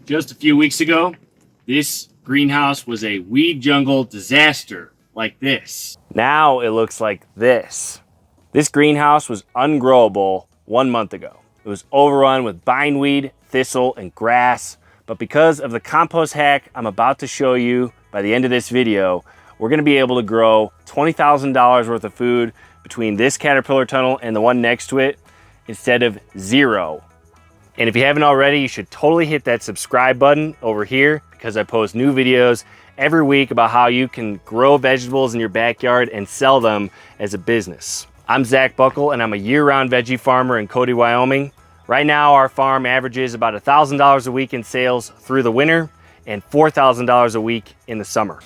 Just a few weeks ago, this greenhouse was a weed jungle disaster like this. Now it looks like this. This greenhouse was ungrowable 1 month ago. It was overrun with bindweed, thistle, and grass. But because of the compost hack I'm about to show you by the end of this video, we're gonna be able to grow $20,000 worth of food between this caterpillar tunnel and the one next to it instead of zero. And if you haven't already, you should totally hit that subscribe button over here because I post new videos every week about how you can grow vegetables in your backyard and sell them as a business. I'm Zach Buckle and I'm a year-round veggie farmer in Cody, Wyoming. Right now, our farm averages about $1,000 a week in sales through the winter and $4,000 a week in the summer.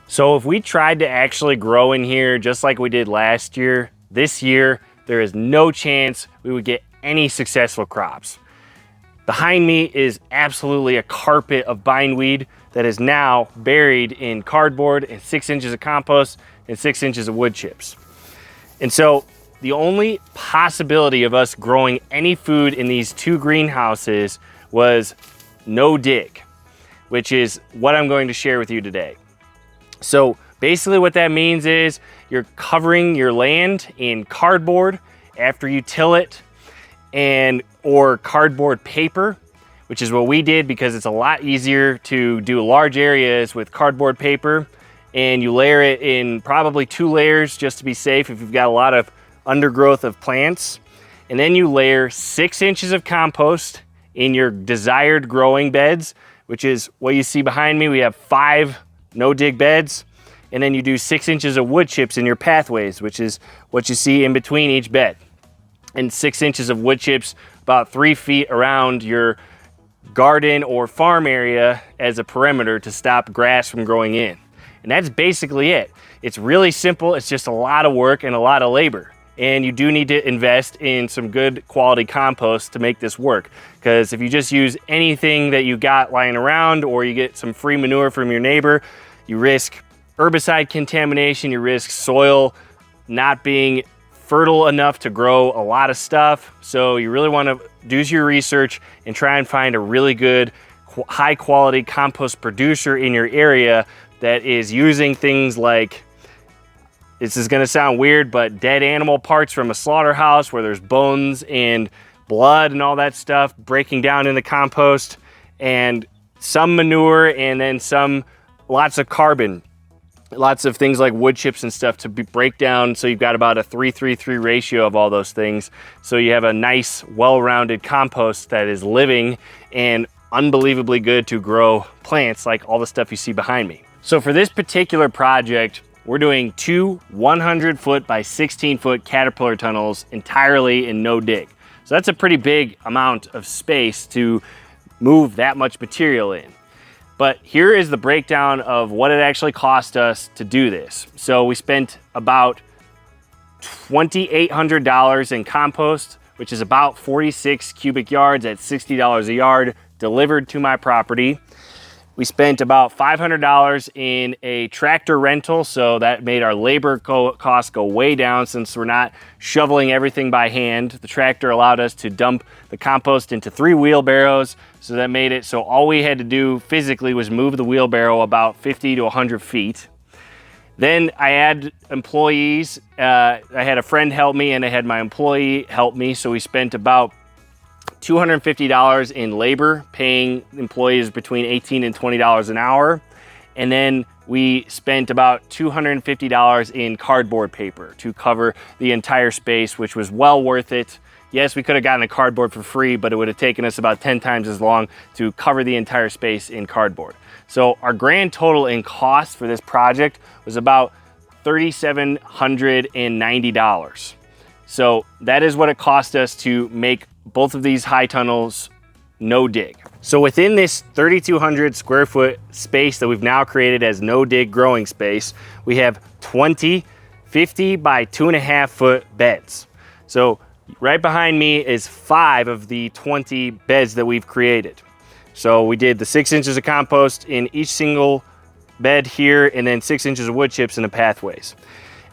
So if we tried to actually grow in here just like we did last year, this year, there is no chance we would get any successful crops. Behind me is absolutely a carpet of bindweed that is now buried in cardboard and 6 inches of compost and 6 inches of wood chips. And so the only possibility of us growing any food in these two greenhouses was no dig, which is what I'm going to share with you today. So basically what that means is you're covering your land in cardboard after you till it, or cardboard paper, which is what we did because it's a lot easier to do large areas with cardboard paper, and you layer it in probably 2 layers just to be safe if you've got a lot of undergrowth of plants. And then you layer 6 inches of compost in your desired growing beds, which is what you see behind me. We have 5 no-dig beds, and then you do 6 inches of wood chips in your pathways, which is what you see in between each bed. And 6 inches of wood chips about 3 feet around your garden or farm area as a perimeter to stop grass from growing in. And that's basically it. It's really simple. It's just a lot of work and a lot of labor. And you do need to invest in some good quality compost to make this work. Because if you just use anything that you got lying around or you get some free manure from your neighbor, you risk herbicide contamination, you risk soil not being fertile enough to grow a lot of stuff. So you really want to do your research and try and find a really good, high quality compost producer in your area that is using things like, this is going to sound weird, but dead animal parts from a slaughterhouse where there's bones and blood and all that stuff breaking down in the compost, and some manure, and then lots of carbon. Lots of things like wood chips and stuff to break down, so you've got about a 3-3-3 ratio of all those things. So you have a nice, well-rounded compost that is living and unbelievably good to grow plants like all the stuff you see behind me. So for this particular project, we're doing 2 100-foot by 16-foot caterpillar tunnels entirely in no dig. So that's a pretty big amount of space to move that much material in. But here is the breakdown of what it actually cost us to do this. So we spent about $2,800 in compost, which is about 46 cubic yards at $60 a yard delivered to my property. We spent about $500 in a tractor rental, so that made our labor costs go way down since we're not shoveling everything by hand. The tractor allowed us to dump the compost into 3 wheelbarrows, so that made it so all we had to do physically was move the wheelbarrow about 50 to 100 feet. Then I had employees. I had a friend help me and I had my employee help me, so we spent about $250 in labor, paying employees between $18 and $20 an hour. And then we spent about $250 in cardboard paper to cover the entire space, which was well worth it. Yes, we could have gotten a cardboard for free, but it would have taken us about 10 times as long to cover the entire space in cardboard. So our grand total in cost for this project was about $3,790. So that is what it cost us to make both of these high tunnels no dig. So within this 3,200 square foot space that we've now created as no dig growing space, we have 20 50 by 2.5 foot beds. So right behind me is 5 of the 20 beds that we've created. So we did the 6 inches of compost in each single bed here, and then 6 inches of wood chips in the pathways.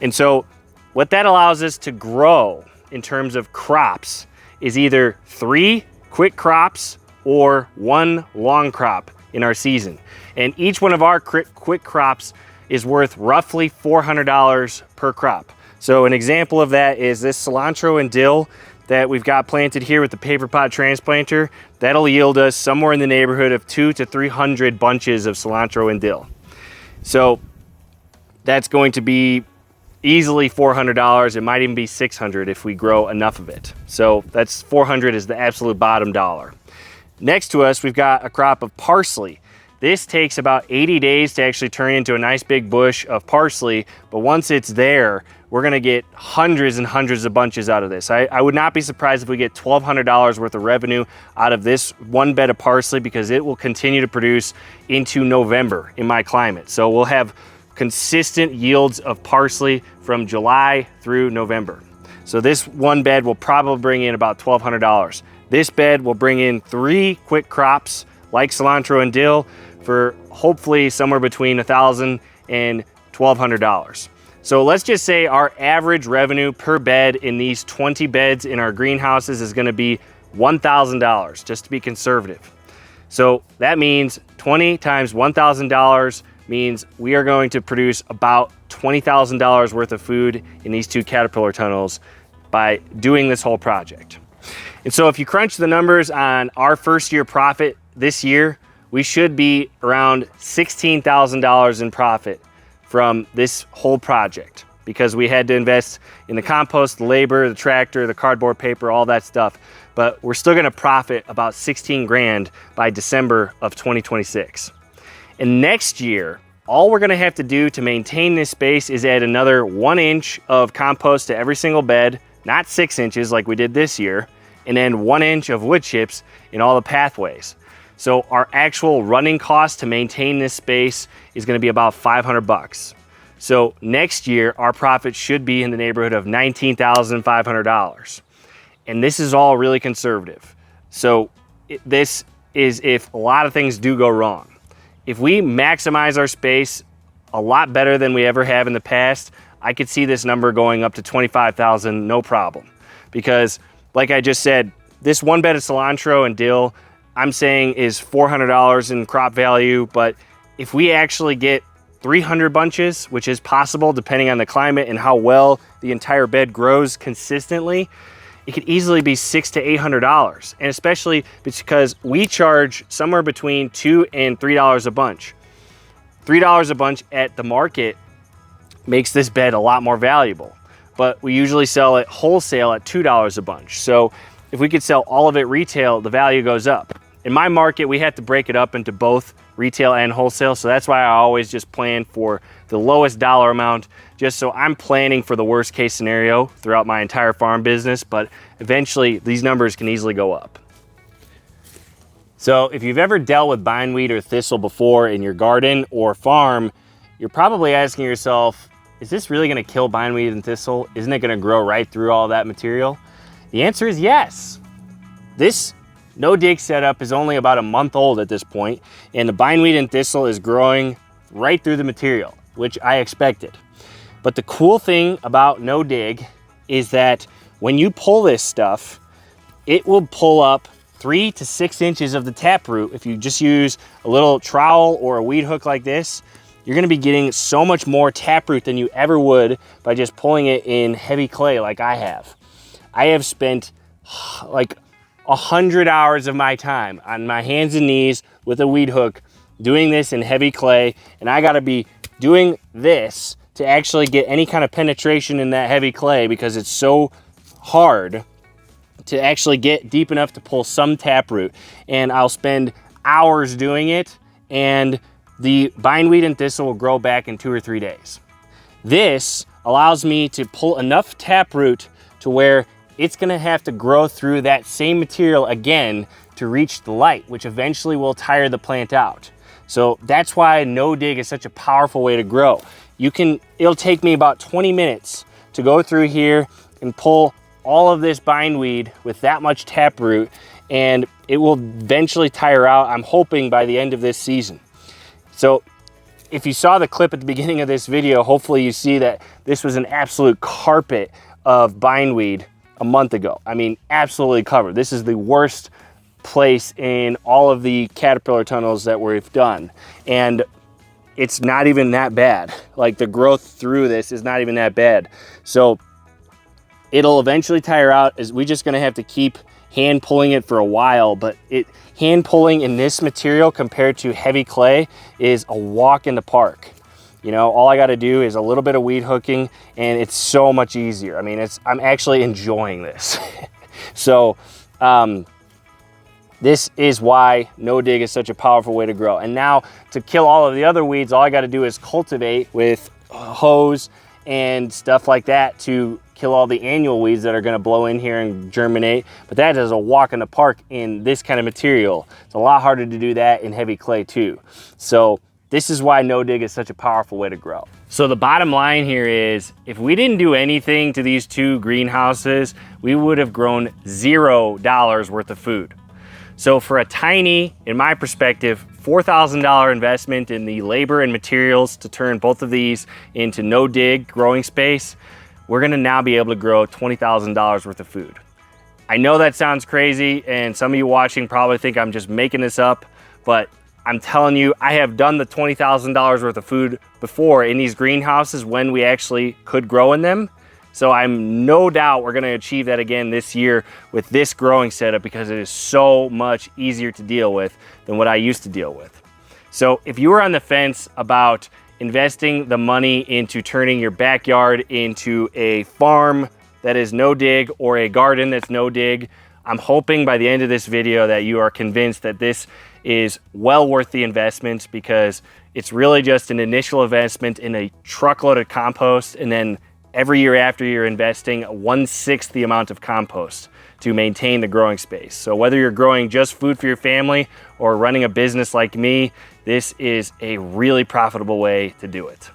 And so what that allows us to grow in terms of crops is either 3 quick crops or one long crop in our season. And each one of our quick crops is worth roughly $400 per crop. So an example of that is this cilantro and dill that we've got planted here with the paper pot transplanter. That'll yield us somewhere in the neighborhood of 200 to 300 bunches of cilantro and dill. So that's going to be easily $400. It might even be $600 if we grow enough of it. So that's $400 is the absolute bottom dollar. Next to us, we've got a crop of parsley. This takes about 80 days to actually turn into a nice big bush of parsley, but once it's there, we're gonna get hundreds and hundreds of bunches out of this. I would not be surprised if we get $1,200 worth of revenue out of this one bed of parsley, because it will continue to produce into November in my climate. So we'll have consistent yields of parsley from July through November. So this one bed will probably bring in about $1,200. This bed will bring in 3 quick crops like cilantro and dill for hopefully somewhere between $1,000 and $1,200. So let's just say our average revenue per bed in these 20 beds in our greenhouses is gonna be $1,000, just to be conservative. So that means 20 times $1,000 means we are going to produce about $20,000 worth of food in these 2 caterpillar tunnels by doing this whole project. And so if you crunch the numbers on our first year profit this year, we should be around $16,000 in profit from this whole project, because we had to invest in the compost, the labor, the tractor, the cardboard paper, all that stuff. But we're still gonna profit about 16 grand by December of 2026. And next year, all we're gonna have to do to maintain this space is add another 1 inch of compost to every single bed, not 6 inches like we did this year, and then 1 inch of wood chips in all the pathways. So our actual running cost to maintain this space is gonna be about 500 bucks. So next year, our profit should be in the neighborhood of $19,500. And this is all really conservative. So this is if a lot of things do go wrong. If we maximize our space a lot better than we ever have in the past, I could see this number going up to 25,000, no problem. Because like I just said, this one bed of cilantro and dill, I'm saying is $400 in crop value, but if we actually get 300 bunches, which is possible depending on the climate and how well the entire bed grows consistently, it could easily be $600 to $800. And especially because we charge somewhere between $2 and $3 a bunch. $3 a bunch at the market makes this bed a lot more valuable, but we usually sell it wholesale at $2 a bunch. So if we could sell all of it retail, the value goes up. In my market, we have to break it up into both retail and wholesale. So that's why I always just plan for the lowest dollar amount, just so I'm planning for the worst case scenario throughout my entire farm business, but eventually these numbers can easily go up. So if you've ever dealt with bindweed or thistle before in your garden or farm, you're probably asking yourself, is this really gonna kill bindweed and thistle? Isn't it gonna grow right through all that material? The answer is yes. This no-dig setup is only about a month old at this point, and the bindweed and thistle is growing right through the material, which I expected. But the cool thing about no-dig is that when you pull this stuff, it will pull up 3 to 6 inches of the taproot. If you just use a little trowel or a weed hook like this, you're gonna be getting so much more taproot than you ever would by just pulling it in heavy clay like I have. I have spent like 100 hours of my time on my hands and knees with a weed hook doing this in heavy clay, and I gotta be doing this to actually get any kind of penetration in that heavy clay because it's so hard to actually get deep enough to pull some taproot. And I'll spend hours doing it, and the bindweed and thistle will grow back in 2 or 3 days. This allows me to pull enough taproot to where it's gonna have to grow through that same material again to reach the light, which eventually will tire the plant out. So that's why no-dig is such a powerful way to grow. It'll take me about 20 minutes to go through here and pull all of this bindweed with that much taproot, and it will eventually tire out, I'm hoping by the end of this season. So if you saw the clip at the beginning of this video, hopefully you see that this was an absolute carpet of bindweed a month ago. I mean, absolutely covered. This is the worst place in all of the caterpillar tunnels that we've done. And it's not even that bad. Like, the growth through this is not even that bad. So it'll eventually tire out, as we're just gonna have to keep hand pulling it for a while. But hand pulling in this material compared to heavy clay is a walk in the park. You know, all I gotta do is a little bit of weed hooking and it's so much easier. I mean, I'm actually enjoying this. So this is why no dig is such a powerful way to grow. And now, to kill all of the other weeds, all I got to do is cultivate with a hose and stuff like that to kill all the annual weeds that are going to blow in here and germinate. But that is a walk in the park in this kind of material. It's a lot harder to do that in heavy clay too. So this is why no dig is such a powerful way to grow. So the bottom line here is, if we didn't do anything to these two greenhouses, we would have grown $0 worth of food. So for a tiny, in my perspective, $4,000 investment in the labor and materials to turn both of these into no dig growing space, we're gonna now be able to grow $20,000 worth of food. I know that sounds crazy, and some of you watching probably think I'm just making this up, but I'm telling you, I have done the $20,000 worth of food before in these greenhouses when we actually could grow in them. So I'm no doubt we're gonna achieve that again this year with this growing setup, because it is so much easier to deal with than what I used to deal with. So if you were on the fence about investing the money into turning your backyard into a farm that is no dig or a garden that's no dig, I'm hoping by the end of this video that you are convinced that this is well worth the investment, because it's really just an initial investment in a truckload of compost, and then every year after, you're investing 1/6 the amount of compost to maintain the growing space. So whether you're growing just food for your family or running a business like me, this is a really profitable way to do it.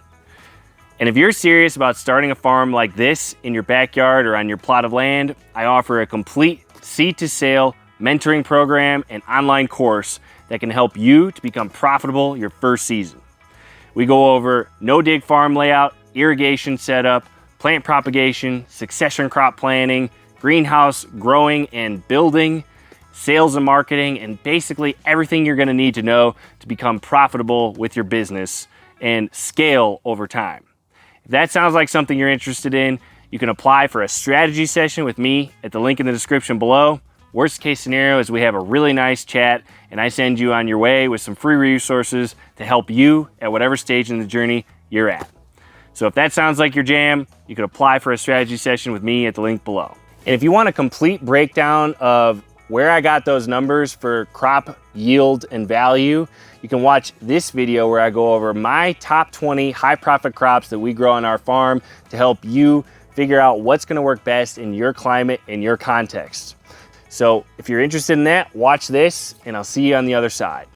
And if you're serious about starting a farm like this in your backyard or on your plot of land, I offer a complete seed to sale mentoring program and online course that can help you to become profitable your first season. We go over no dig farm layout, irrigation setup, plant propagation, succession crop planning, greenhouse growing and building, sales and marketing, and basically everything you're gonna need to know to become profitable with your business and scale over time. If that sounds like something you're interested in, you can apply for a strategy session with me at the link in the description below. Worst case scenario is we have a really nice chat and I send you on your way with some free resources to help you at whatever stage in the journey you're at. So if that sounds like your jam, you can apply for a strategy session with me at the link below. And if you want a complete breakdown of where I got those numbers for crop yield and value, you can watch this video where I go over my top 20 high profit crops that we grow on our farm to help you figure out what's gonna work best in your climate and your context. So if you're interested in that, watch this and I'll see you on the other side.